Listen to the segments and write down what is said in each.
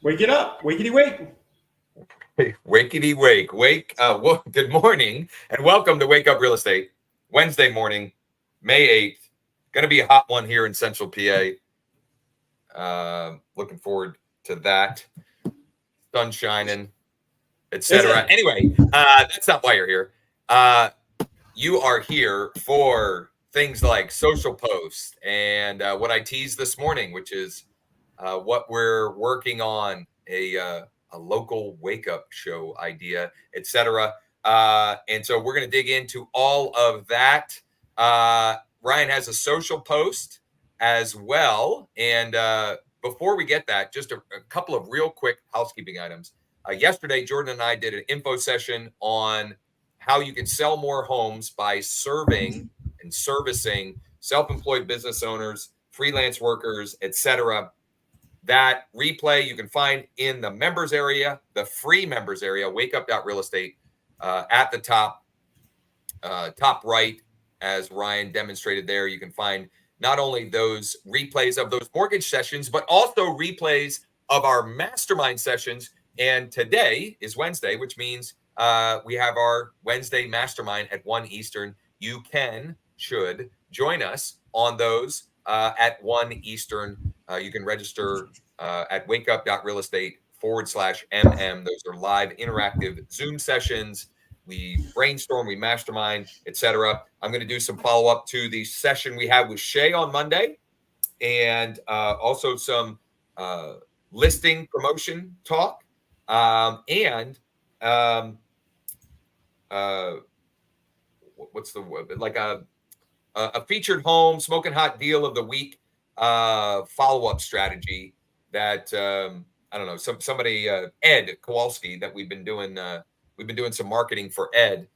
Wake it up. Wakey wake. Hey, wakey wake. Good morning and welcome to Wake Up Real Estate. Wednesday morning, May 8th. Going to be a hot one here in Central PA. Looking forward to that. Sun shining, etc. Anyway, that's not why you're here. You are here for things like social posts and what I teased this morning, which is what we're working on, a local wake-up show idea, etc. And so we're going to dig into all of that. Ryan has a social post as well. And before we get that, just a couple of real quick housekeeping items. Yesterday, Jordan and I did an info session on how you can sell more homes by serving and servicing self-employed business owners, freelance workers, etc. That replay you can find in the members area, the free members area, wakeup.realestate, at the top right, as Ryan demonstrated there. You can find not only those replays of those mortgage sessions, but also replays of our mastermind sessions. And today is Wednesday, which means we have our Wednesday mastermind at 1 Eastern. You should join us on those at 1 Eastern. You can register at wakeup.realestate/MM. Those are live interactive Zoom sessions. We brainstorm, we mastermind, etc. I'm going to do some follow-up to the session we had with Shay on Monday, and also some listing promotion talk, and what's the word? Like a featured home smoking hot deal of the week follow-up strategy that I don't know, somebody Ed Kowalski, that we've been doing some marketing for Ed.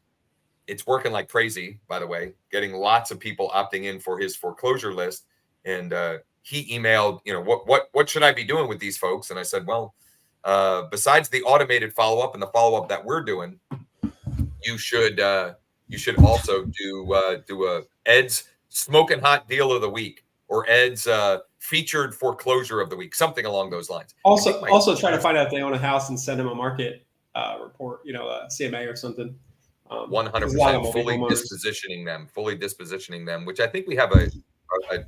It's working like crazy, by the way, getting lots of people opting in for his foreclosure list. And he emailed, what should I be doing with these folks? And I said, well, besides the automated follow-up and the follow-up that we're doing, you should also do a Ed's smoking hot deal of the week, or Ed's featured foreclosure of the week, something along those lines. Also try to find out if they own a house and send them a market report, a CMA or something. 100% fully dispositioning them, which I think we have a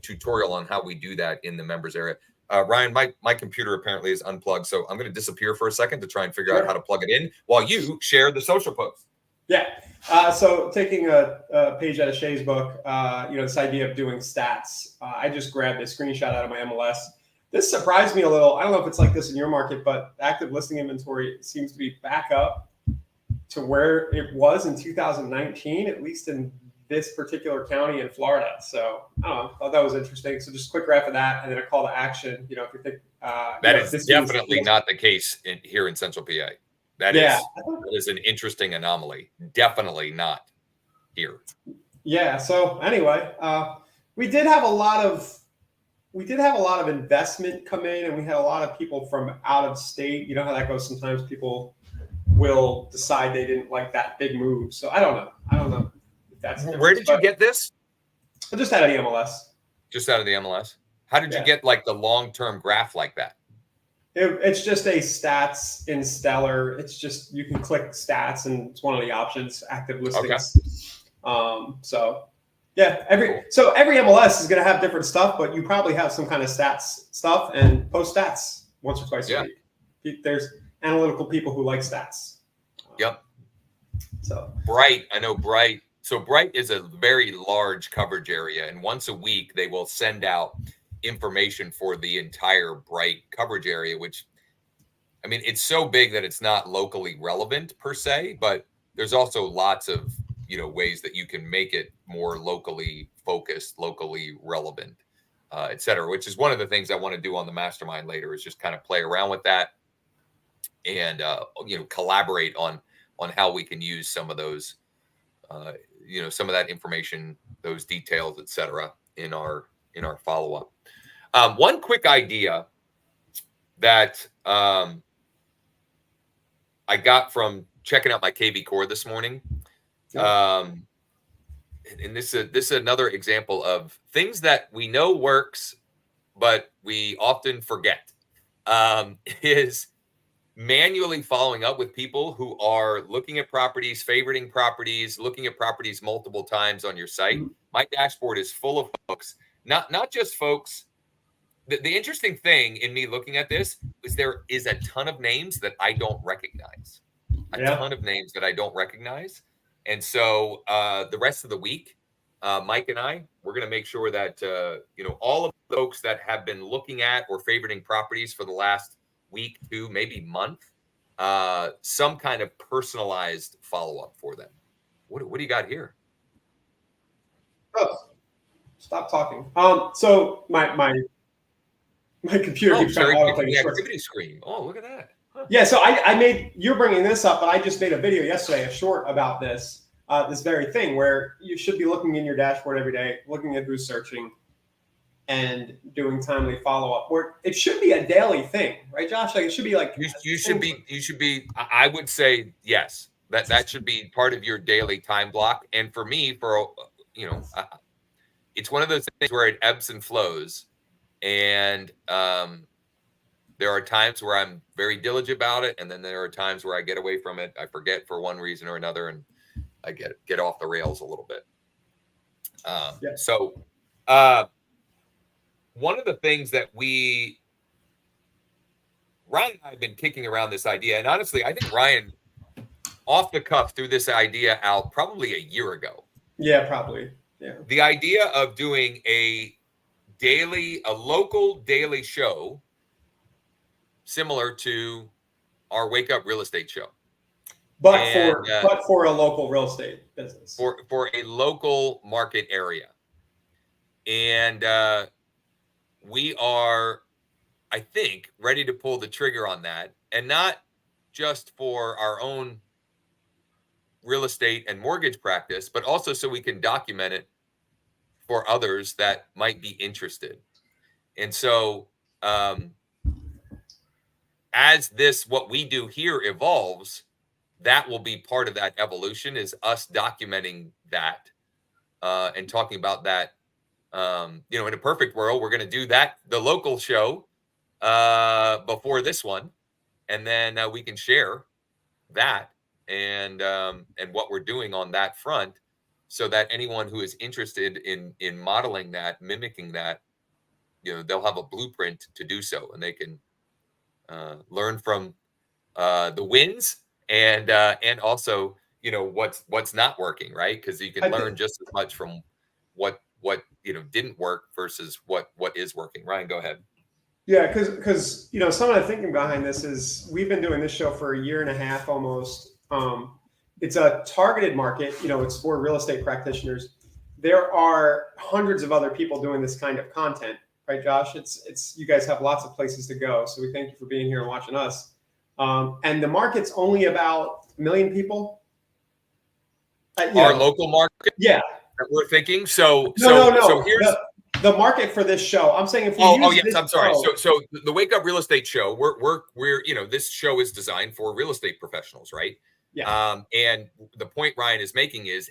tutorial on how we do that in the members area. Ryan, my computer apparently is unplugged, so I'm going to disappear for a second to try and figure out how to plug it in while you share the social post. Yeah. So taking a page out of Shay's book, this idea of doing stats. I just grabbed a screenshot out of my MLS. This surprised me a little. I don't know if it's like this in your market, but active listing inventory seems to be back up to where it was in 2019, at least in this particular county in Florida. So I don't know, I thought that was interesting. So just a quick graph of that, and then a call to action. If you think that is definitely not the case here in Central PA. That is an interesting anomaly. Definitely not here. Yeah. So anyway, we did have a lot of investment come in, and we had a lot of people from out of state. You know how that goes. Sometimes people will decide they didn't like that big move. So I don't know if that's. Where did you get this? I just out of the MLS. Just out of the MLS. How did you get like the long-term graph like that? It's just a stats in Stellar. It's just, you can click stats and it's one of the options, active listings. Okay. So every MLS is going to have different stuff, but you probably have some kind of stats stuff, and post stats once or twice a week. There's analytical people who like stats. Yep. So Bright, I know Bright. So Bright is a very large coverage area, and once a week they will send out information for the entire Bright coverage area, which, I mean, it's so big that it's not locally relevant per se, but there's also lots of ways that you can make it more locally focused, locally relevant, et cetera, which is one of the things I want to do on the mastermind later, is just kind of play around with that and collaborate on how we can use some of those some of that information, those details, et cetera, in our follow-up. One quick idea that I got from checking out my KV Core this morning, and this is another example of things that we know works, but we often forget. is manually following up with people who are looking at properties, favoriting properties, looking at properties multiple times on your site. My dashboard is full of folks, not just folks. The interesting thing in me looking at this is there is a ton of names that I don't recognize. Ton of names that I don't recognize. And so the rest of the week, Mike and I, we're going to make sure that, all of the folks that have been looking at or favoriting properties for the last week, 2, maybe month, some kind of personalized follow-up for them. What do you got here? Oh, stop talking. So my computer keeps trying to autoplay the activity screen. Oh, look at that. Huh. Yeah, so you're bringing this up, but I just made a video yesterday, a short about this very thing, where you should be looking in your dashboard every day, looking at who's searching and doing timely follow-up, where it should be a daily thing, right, Josh? Like, it should be like you should be, I would say, yes, that should be part of your daily time block. And for me, it's one of those things where it ebbs and flows. And there are times where I'm very diligent about it, and then there are times where I get away from it. I forget for one reason or another, and I get off the rails a little bit. So one of the things that Ryan and I have been kicking around this idea, and honestly, I think Ryan, off the cuff, threw this idea out probably a year ago. Yeah, probably. Yeah. The idea of doing a local daily show similar to our Wake Up Real Estate show. But for a local real estate business. For a local market area. And we are, I think, ready to pull the trigger on that. And not just for our own real estate and mortgage practice, but also so we can document it for others that might be interested. And so as what we do here evolves, that will be part of that evolution, is us documenting that and talking about that. In a perfect world, we're going to do the local show before this one, and then we can share that and what we're doing on that front, so that anyone who is interested in modeling that, mimicking that, they'll have a blueprint to do so, and they can learn from the wins and also what's not working, right? Because you can learn just as much from what didn't work versus what is working. Ryan, go ahead. Yeah, because some of the thinking behind this is we've been doing this show for a year and a half almost. It's a targeted market. It's for real estate practitioners. There are hundreds of other people doing this kind of content, right, Josh? It's you guys have lots of places to go, so we thank you for being here and watching us. And the market's only about 1 million people. Our local market. Yeah, that we're thinking. So here's the market for this show. I'm saying if we I'm sorry. So the Wake Up Real Estate Show, we're this show is designed for real estate professionals, right? Yeah. And the point Ryan is making is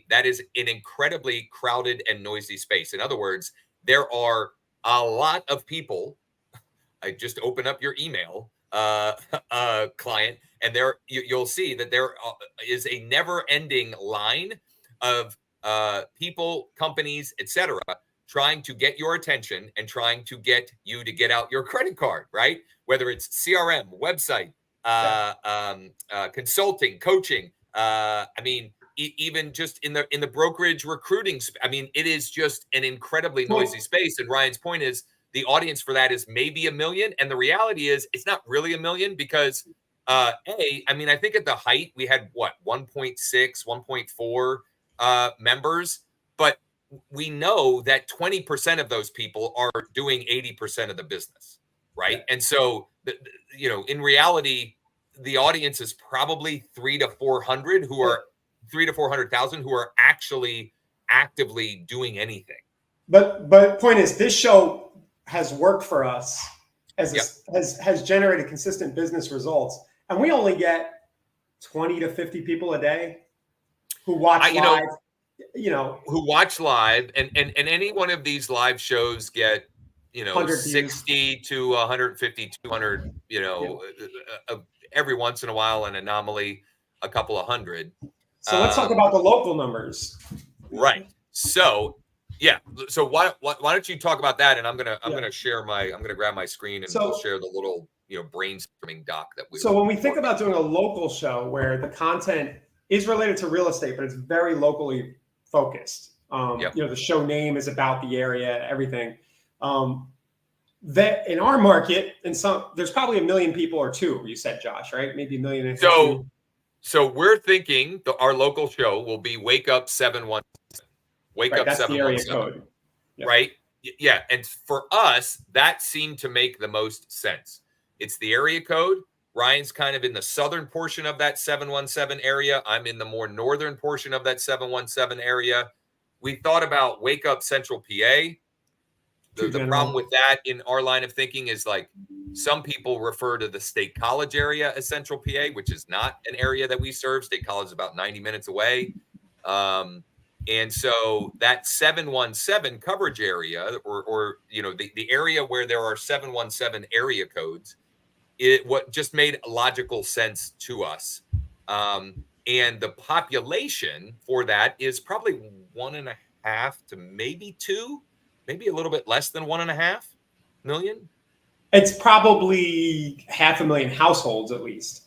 that is an incredibly crowded and noisy space. In other words, there are a lot of people. I just open up your email client, and there you'll see that there is a never-ending line of people, companies, etc., trying to get your attention and trying to get you to get out your credit card, right? Whether it's CRM, website, consulting, coaching. Even just in the brokerage recruiting. It is just an incredibly noisy space. And Ryan's point is the audience for that is maybe 1 million. And the reality is it's not really 1 million because I think at the height we had 1.6, 1.4 members, but we know that 20% of those people are doing 80% of the business, right? And so, in reality, the audience is probably 300 to 400 who are 300 to 400,000 who are actually actively doing anything. But point is, this show has worked for us has generated consistent business results, and we only get 20 to 50 people a day who watch live. Who watch live, and any one of these live shows get 100 views. 60 to 150, 200, every once in a while, an anomaly, a couple of hundred. So let's talk about the local numbers. Right. So yeah. So why don't you talk about that? And I'm gonna share I'm gonna grab my screen and we'll share the little brainstorming doc that we. So when we think about doing a local show where the content is related to real estate, but it's very locally focused. The show name is about the area, everything. That in our market, there's probably 1 million people or two. You said, Josh, right? Maybe 1.5 million. So we're thinking our local show will be Wake Up 717. Wake Up 717. That's the area code. Yep. Right? Yeah. And for us, that seemed to make the most sense. It's the area code. Ryan's kind of in the southern portion of that 717 area. I'm in the more northern portion of that 717 area. We thought about Wake Up Central PA. The problem with that in our line of thinking is like some people refer to the State College area as Central PA, which is not an area that we serve. State College is about 90 minutes away. And so that 717 coverage area or the area where there are 717 area codes, what just made logical sense to us. And the population for that is probably 1.5 to maybe 2. Maybe a little bit less than 1.5 million. It's probably 500,000 households at least.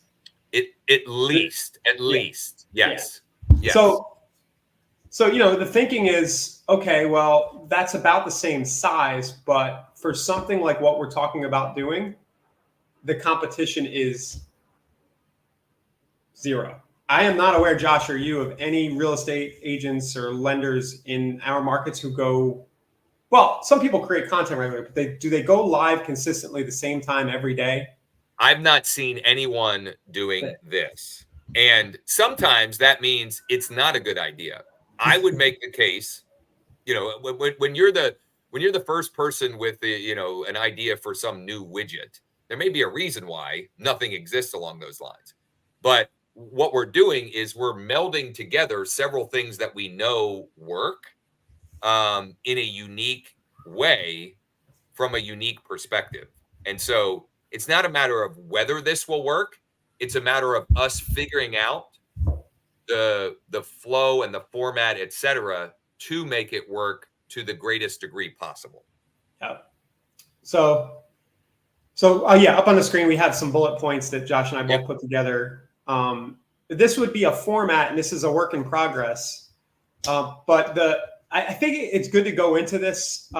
At least, yes. Yeah. Yes. So the thinking is, okay, well, that's about the same size, but for something like what we're talking about doing, the competition is zero. I am not aware, Josh, or you, of any real estate agents or lenders in our markets who go. Well, some people create content regularly, but do they go live consistently the same time every day? I've not seen anyone doing this. And sometimes that means it's not a good idea. I would make the case, when you're the first person with an idea for some new widget, there may be a reason why nothing exists along those lines. But what we're doing is we're melding together several things that we know work in a unique way from a unique perspective. And so it's not a matter of whether this will work. It's a matter of us figuring out the flow and the format, et cetera, to make it work to the greatest degree possible. Yeah. So up on the screen, we have some bullet points that Josh and I both put together. This would be a format, and this is a work in progress. But I think it's good to go into this,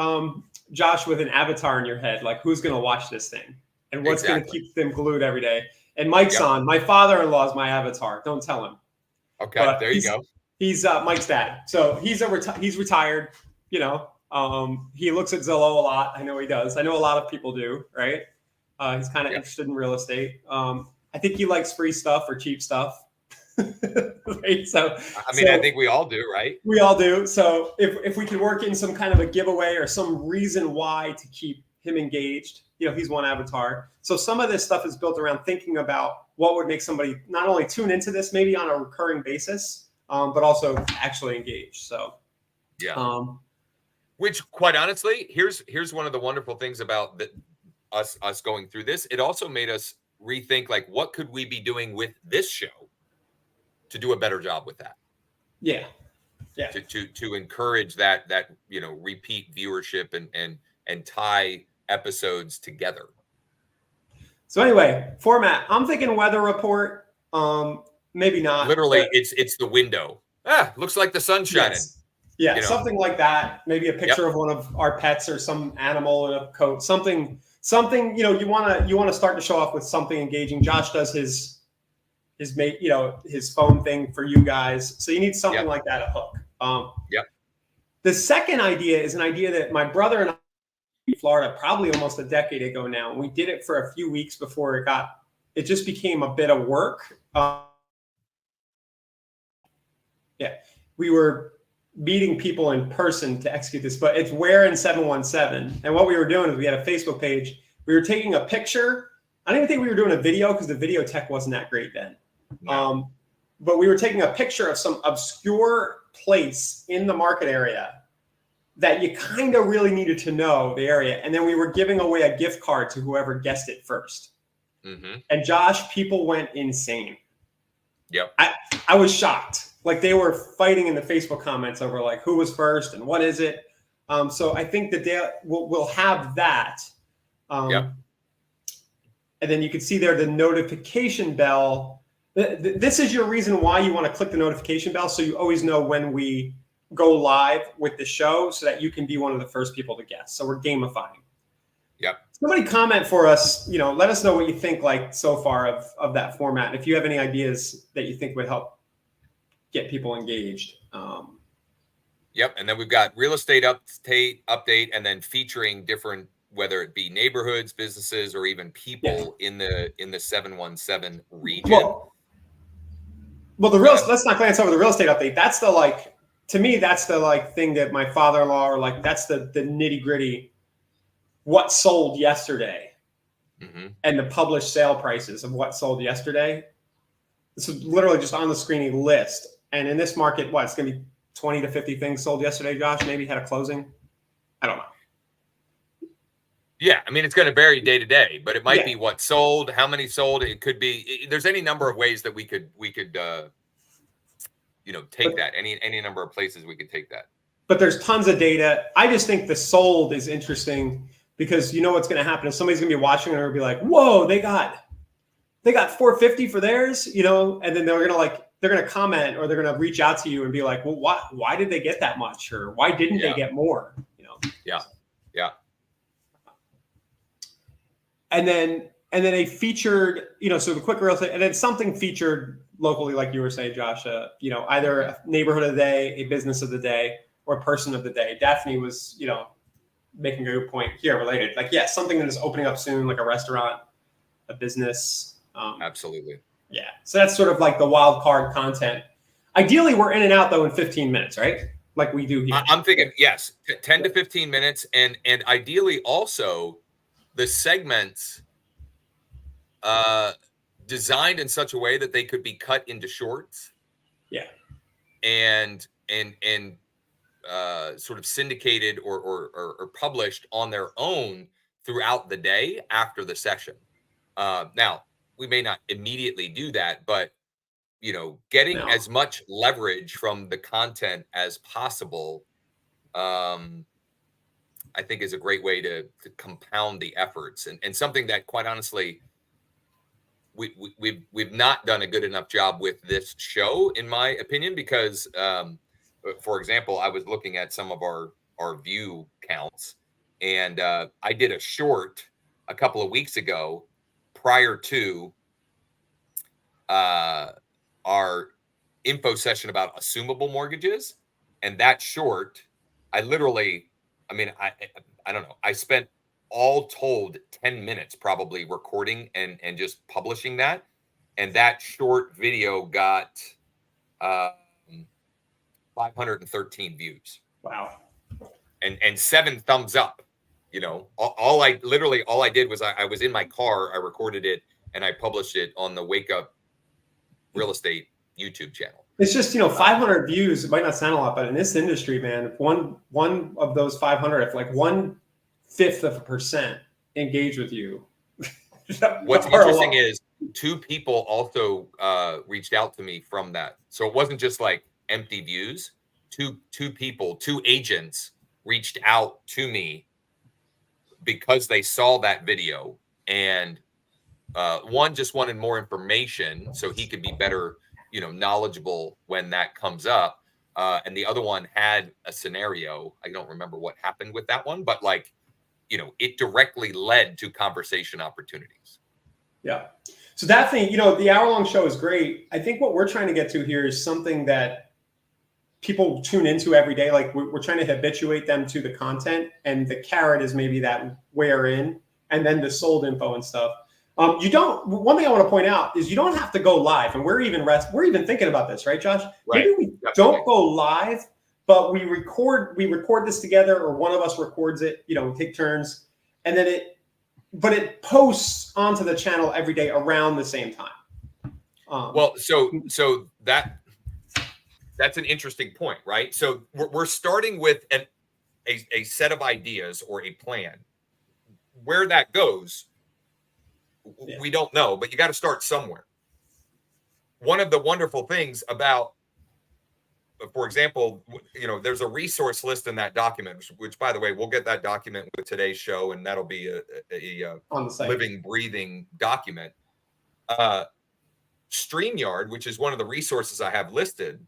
Josh, with an avatar in your head, like who's going to watch this thing and what's going to keep them glued every day. And Mike's on. My father-in-law is my avatar. Don't tell him. Okay, but there you go. He's Mike's dad. So he's retired. He looks at Zillow a lot. I know he does. I know a lot of people do, right? He's kind of interested in real estate. I think he likes free stuff or cheap stuff. Right? So I think we all do, right? We all do. So if we could work in some kind of a giveaway or some reason why to keep him engaged, he's one avatar. So some of this stuff is built around thinking about what would make somebody not only tune into this maybe on a recurring basis, but also actually engage. So which quite honestly, here's one of the wonderful things about us going through this. It also made us rethink, like, what could we be doing with this show to do a better job with that? Yeah. To encourage that repeat viewership and tie episodes together. So anyway, format. I'm thinking weather report. Maybe not. Literally, it's the window. Looks like the sun's shining. Yes. Yeah, something like that. Maybe a picture of one of our pets or some animal in a coat. Something. You want to start to show off with something engaging. Josh does his phone thing for you guys. So you need something like that, a hook. The second idea is an idea that my brother and I in Florida probably almost a decade ago now. And we did it for a few weeks before it just became a bit of work. We were meeting people in person to execute this, but it's Where in 717. And what we were doing is we had a Facebook page. We were taking a picture. I don't even think we were doing a video because the video tech wasn't that great then. No. But we were taking a picture of some obscure place in the market area that you kind of really needed to know the area. And then we were giving away a gift card to whoever guessed it first. Mm-hmm. And Josh, people went insane. Yep. I was shocked. Like they were fighting in the Facebook comments over like who was first and what is it. So I think that we'll have that. Yep. And then you can see there the notification bell. This is your reason why you want to click the notification bell, so you always know when we go live with the show, so that you can be one of the first people to guess. So we're gamifying. Yep. Somebody comment for us. Let us know what you think like so far of that format. If you have any ideas that you think would help get people engaged. Yep. And then we've got real estate update, and then featuring different, whether it be neighborhoods, businesses, or even people in the 717 region. Well, let's not glance over the real estate update. That's to me, that's the thing that my father-in-law, or that's the nitty gritty, what sold yesterday, and the published sale prices of what sold yesterday. This is literally just on the screen, a list. And in this market, it's going to be 20 to 50 things sold yesterday, Josh, maybe had a closing. I don't know. Yeah, I mean, it's going to vary day to day, but it might be what sold, how many sold. It could be. There's any number of ways that we could take that. Any number of places we could take that. But there's tons of data. I just think the sold is interesting because what's going to happen is somebody's going to be watching and they'll be like, "Whoa, they got 450 for theirs," and then they're going to comment, or they're going to reach out to you and be like, "Well, why did they get that much, or why didn't they get more?" Yeah. Yeah. And then a featured, so the quick real estate, and then something featured locally, like you were saying, Josh, either a neighborhood of the day, a business of the day, or a person of the day. Daphne was, making a good point here related. Something that is opening up soon, like a restaurant, a business. Absolutely. Yeah. So that's sort of like the wild card content. Ideally, we're in and out, though, in 15 minutes, right? Like we do here. I'm thinking, yes, 10 to 15 minutes. And ideally also, the segments designed in such a way that they could be cut into shorts. Yeah. And sort of syndicated or published on their own throughout the day after the session. Now, we may not immediately do that, but getting as much leverage from the content as possible, I think is a great way to compound the efforts, and something that, quite honestly, we've not done a good enough job with this show, in my opinion, because for example, I was looking at some of our view counts, and I did a short a couple of weeks ago prior to our info session about assumable mortgages, and that short, I don't know. I spent all told 10 minutes probably recording and just publishing that. And that short video got 513 views. Wow. And 7 thumbs up. All I did was I was in my car, I recorded it, and I published it on the Wake Up Real Estate YouTube channel. It's just, 500 views, it might not sound a lot, but in this industry, man, if one of those 500, if 1/5% engage with you. What's interesting is 2 people also reached out to me from that. So it wasn't just like empty views. Two people, 2 agents reached out to me because they saw that video, and one just wanted more information so he could be better knowledgeable when that comes up. And the other one had a scenario. I don't remember what happened with that one, but it directly led to conversation opportunities. Yeah. So Daphne, the hour-long show is great. I think what we're trying to get to here is something that people tune into every day. Like we're trying to habituate them to the content, and the carrot is maybe that where in, and then the sold info and stuff. One thing I want to point out is you don't have to go live, and we're even thinking about this, right, Josh? Right. Maybe we don't go live, but we record this together, or one of us records it, we take turns, and then it posts onto the channel every day around the same time. So that's an interesting point, right? So we're starting with a set of ideas or a plan. Where that goes, we don't know, but you got to start somewhere. One of the wonderful things about, for example, there's a resource list in that document, which by the way, we'll get that document with today's show, and that'll be a on the site. living, breathing document. StreamYard, which is one of the resources I have listed,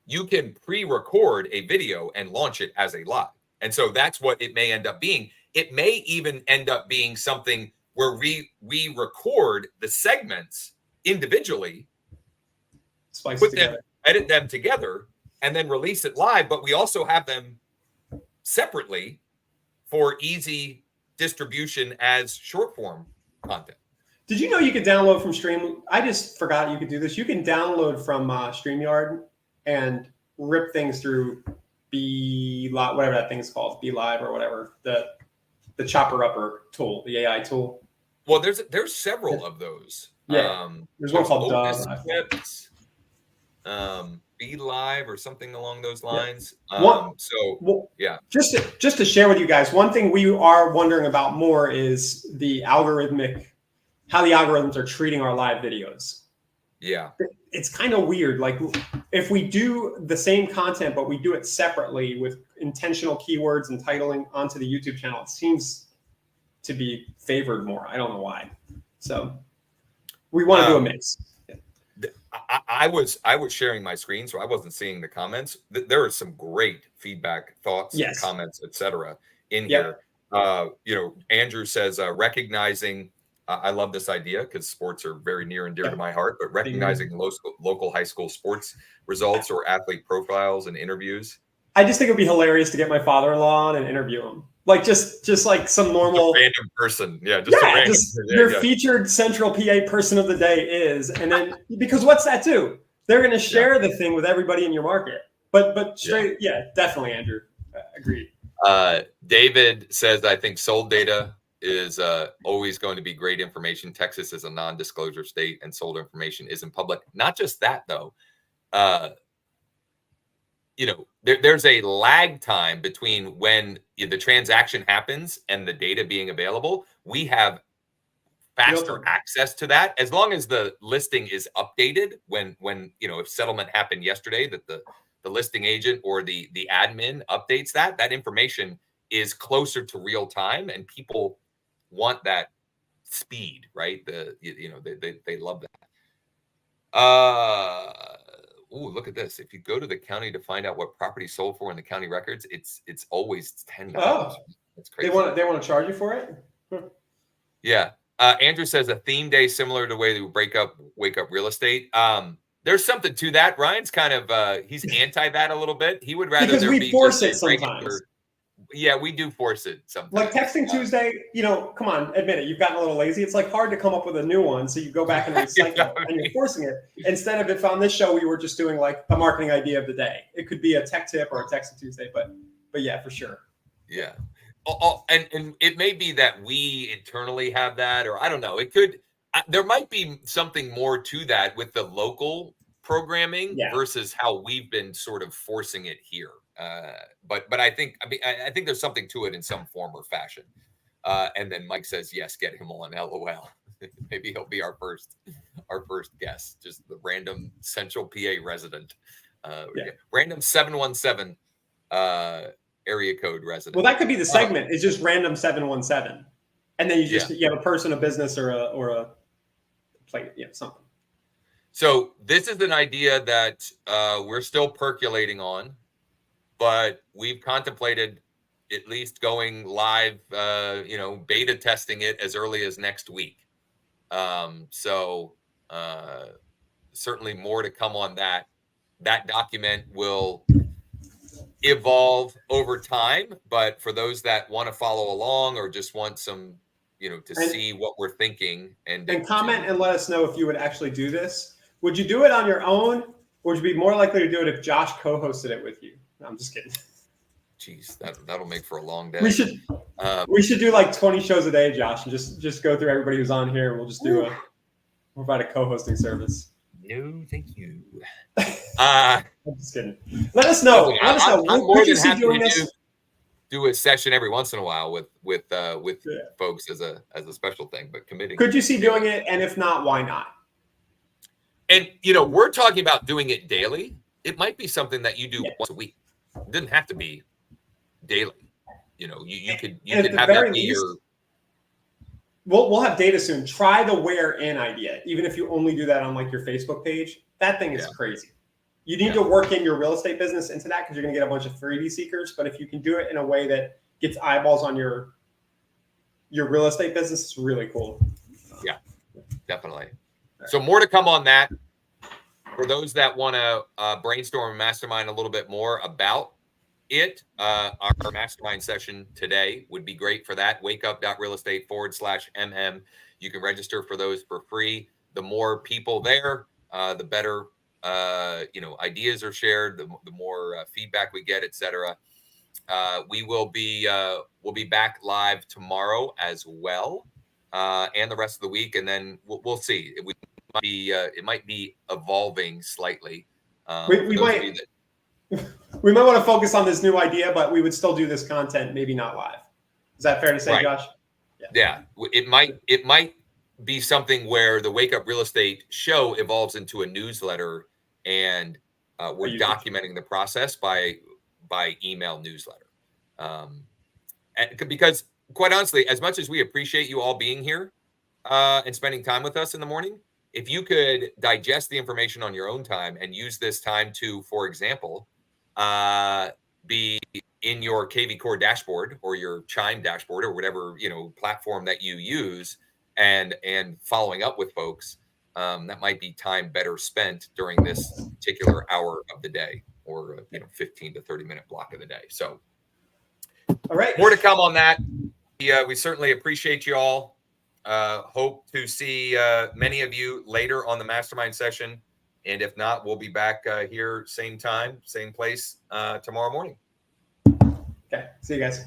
you can pre-record a video and launch it as a live. And so that's what it may end up being. It may even end up being something where we record the segments individually, edit them together, and then release it live. But we also have them separately for easy distribution as short form content. Did you know you could download from Stream? I just forgot you could do this. You can download from StreamYard and rip things through Live, whatever that thing is called, Live or whatever, the chopper upper tool, the AI tool. Well, there's several of those. Yeah, there's one called Live or something along those lines. Just to share with you guys, one thing we are wondering about more is how the algorithms are treating our live videos. Yeah. It's kind of weird. Like if we do the same content, but we do it separately with intentional keywords and titling onto the YouTube channel, it seems to be favored more. I don't know why. So we want to do a mix. I was sharing my screen, so I wasn't seeing the comments. There are some great feedback, thoughts, comments, etc. in here. Andrew says recognizing. I love this idea because sports are very near and dear to my heart. But recognizing local high school sports results or athlete profiles and interviews. I just think it'd be hilarious to get my father-in-law on and interview him. Like just like some normal random person. Your featured central PA person of the day is, and then because what's that do? They're going to share the thing with everybody in your market. But straight, definitely, Andrew. Agreed. David says, I think sold data is always going to be great information. Texas is a non-disclosure state and sold information isn't public. Not just that, though. There's a lag time between when the transaction happens and the data being available. We have faster access to that as long as the listing is updated when if settlement happened yesterday, that the listing agent or the admin updates that information is closer to real time, and people want that speed, right? They love that. Look at this. If you go to the county to find out what property sold for in the county records, it's always $10. Oh, that's crazy. They want to charge you for it? Yeah. Andrew says a theme day similar to the way they wake up real estate. There's something to that. Ryan's kind of he's anti that a little bit. He would rather because we force it sometimes. Yeah, we do force it sometimes. Like texting Tuesday, come on, admit it. You've gotten a little lazy. It's like hard to come up with a new one. So you go back and recycle and you're forcing it. Instead of if on this show, we were just doing like a marketing idea of the day. It could be a tech tip or a texting Tuesday, but yeah, for sure. Yeah. And it may be that we internally have that, or I don't know. It could, there might be something more to that with the local programming versus how we've been sort of forcing it here. But I think there's something to it in some form or fashion. And then Mike says, yes, get him on. LOL. Maybe he'll be our first guest, just the random Central PA resident, random 717 area code resident. Well, that could be the segment. It's just random 717, and then you have a person, a business, or a plate, something. So this is an idea that we're still percolating on. But we've contemplated at least going live, beta testing it as early as next week. So certainly more to come on that. That document will evolve over time. But for those that want to follow along or just want some, see what we're thinking. And comment and let us know if you would actually do this. Would you do it on your own? Or would you be more likely to do it if Josh co-hosted it with you? No, I'm just kidding. Jeez, that'll make for a long day. We should do like 20 shows a day, Josh, and just go through everybody who's on here. We'll just provide a co-hosting service. No, thank you. I'm just kidding. Let us know. I'm more than happy to do do a session every once in a while with Yeah. folks as a special thing, but committing. Could you see doing it? And if not, why not? And we're talking about doing it daily. It might be something that you do once a week. It doesn't have to be daily. You could have that be your. We'll have data soon. Try the where in idea, even if you only do that on like your Facebook page. That thing is crazy. You need to work in your real estate business into that because you're going to get a bunch of freebie seekers. But if you can do it in a way that gets eyeballs on your real estate business, it's really cool. Yeah, definitely. So more to come on that. For those that want to brainstorm and mastermind a little bit more about it, our mastermind session today would be great for that. wakeup.realestate/MM. You can register for those for free. The more people there, the better ideas are shared, the more feedback we get, etc. We'll be back live tomorrow as well, and the rest of the week, and then we'll see. It might be evolving slightly. We might want to focus on this new idea, but we would still do this content, maybe not live. Is that fair to say, Josh? Yeah. It might be something where the Wake Up Real Estate show evolves into a newsletter, and we're documenting the process by email newsletter. Because quite honestly, as much as we appreciate you all being here and spending time with us in the morning, if you could digest the information on your own time and use this time to, for example, be in your KV Core dashboard or your Chime dashboard or whatever platform that you use, and following up with folks, that might be time better spent during this particular hour of the day, or 15 to 30-minute block of the day. So, all right, more to come on that. We certainly appreciate you all. Hope to see many of you later on the mastermind session. And if not, we'll be back here, same time, same place tomorrow morning. Okay. See you guys.